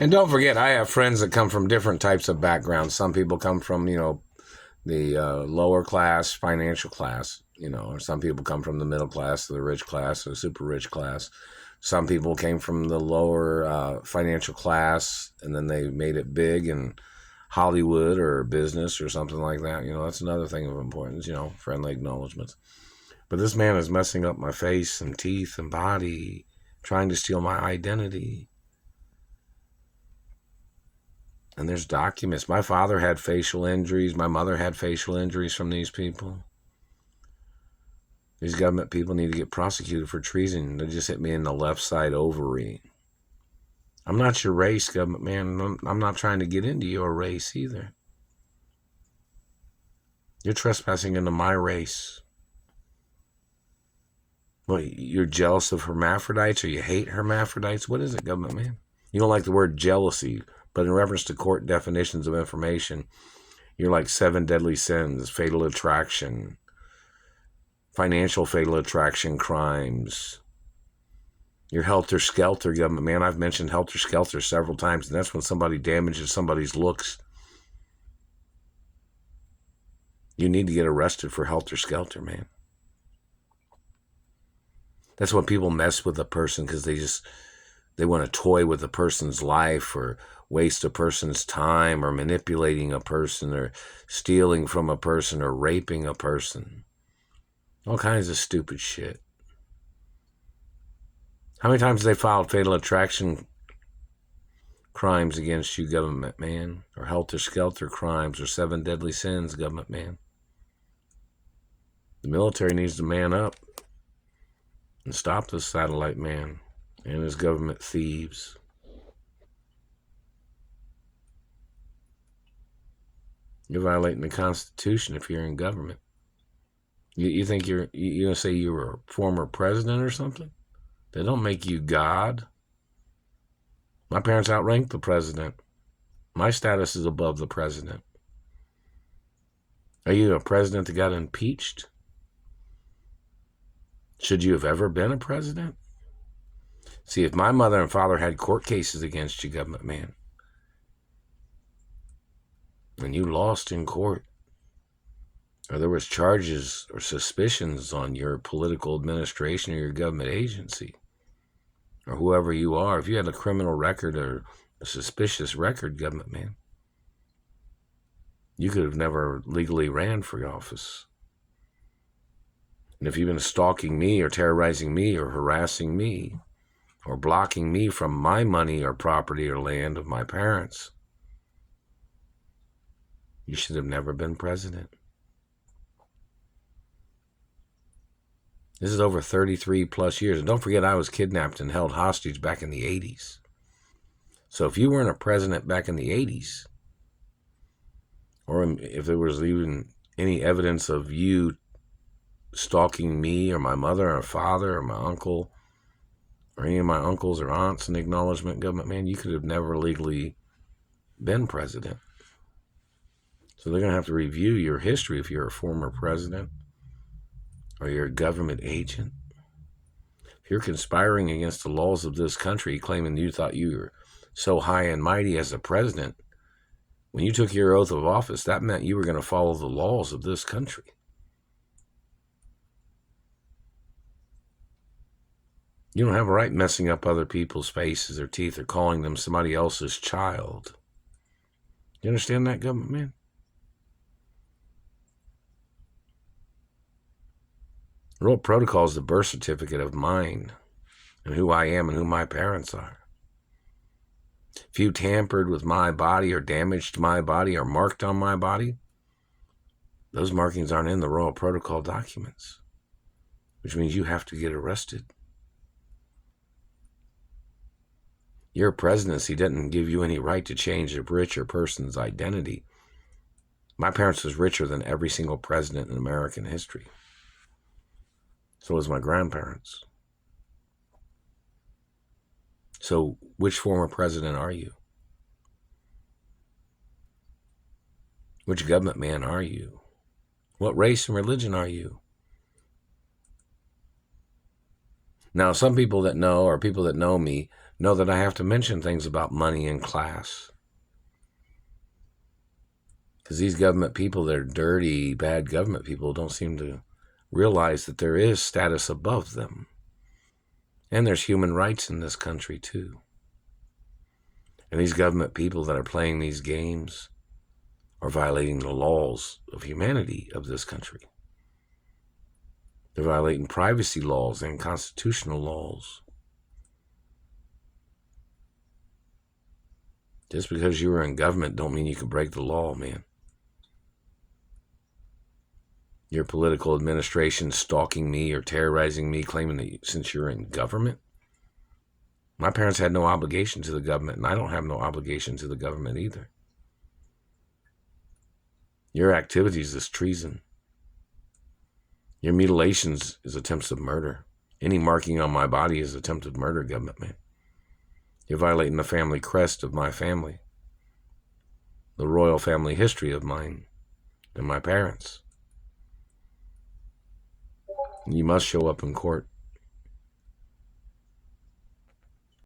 And don't forget, I have friends that come from different types of backgrounds. Some people come from, the lower class, financial class, or some people come from the middle class, the rich class, the super rich class. Some people came from the lower financial class, and then they made it big in Hollywood or business or something like that. That's another thing of importance, friendly acknowledgments. But this man is messing up my face and teeth and body, trying to steal my identity. And there's documents. My father had facial injuries. My mother had facial injuries from these people. These government people need to get prosecuted for treason. They just hit me in the left side ovary. I'm not your race, government man. I'm not trying to get into your race either. You're trespassing into my race. Well, you're jealous of hermaphrodites or you hate hermaphrodites? What is it, government man? You don't like the word jealousy, but in reference to court definitions of information, you're like 7 deadly sins, fatal attraction, financial fatal attraction crimes. You're helter-skelter, government man. I've mentioned helter-skelter several times, and that's when somebody damages somebody's looks. You need to get arrested for helter-skelter, man. That's when people mess with a person because they want to toy with a person's life or waste a person's time or manipulating a person or stealing from a person or raping a person. All kinds of stupid shit. How many times have they filed fatal attraction crimes against you, government man? Or helter-skelter crimes or 7 deadly sins, government man? The military needs to man up and stop this satellite man and his government thieves. You're violating the Constitution if you're in government. You think you're going to say you were a former president or something? They don't make you God. My parents outranked the president. My status is above the president. Are you a president that got impeached? Should you have ever been a president? See, if my mother and father had court cases against you, government man, and you lost in court, or there was charges or suspicions on your political administration or your government agency, or whoever you are, if you had a criminal record or a suspicious record, government man, you could have never legally ran for office. And if you've been stalking me or terrorizing me or harassing me or blocking me from my money or property or land of my parents, you should have never been president. This is over 33 plus years. And don't forget, I was kidnapped and held hostage back in the 80s. So if you weren't a president back in the 80s, or if there was even any evidence of you stalking me or my mother or father or my uncle or any of my uncles or aunts in acknowledgement, government man, you could have never legally been president. So they're going to have to review your history if you're a former president or you're a government agent. If you're conspiring against the laws of this country, claiming you thought you were so high and mighty as a president, when you took your oath of office, that meant you were going to follow the laws of this country. You don't have a right messing up other people's faces or teeth or calling them somebody else's child. You understand that, government man? Royal Protocol is the birth certificate of mine and who I am and who my parents are. If you tampered with my body or damaged my body or marked on my body, those markings aren't in the Royal Protocol documents, which means you have to get arrested. Your presidency didn't give you any right to change a richer person's identity. My parents was richer than every single president in American history. So was my grandparents. So which former president are you? Which government man are you? What race and religion are you? Now, some people that know, or people that know me, know that I have to mention things about money and class. Because these government people, they're dirty, bad government people, don't seem to realize that there is status above them. And there's human rights in this country, too. And these government people that are playing these games are violating the laws of humanity of this country. They're violating privacy laws and constitutional laws. Just because you were in government don't mean you can break the law, man. Your political administration stalking me or terrorizing me, claiming that since you're in government. My parents had no obligation to the government, and I don't have no obligation to the government either. Your activities is treason. Your mutilations is attempts of murder. Any marking on my body is attempted murder, government man. You're violating the family crest of my family, the royal family history of mine and my parents. You must show up in court.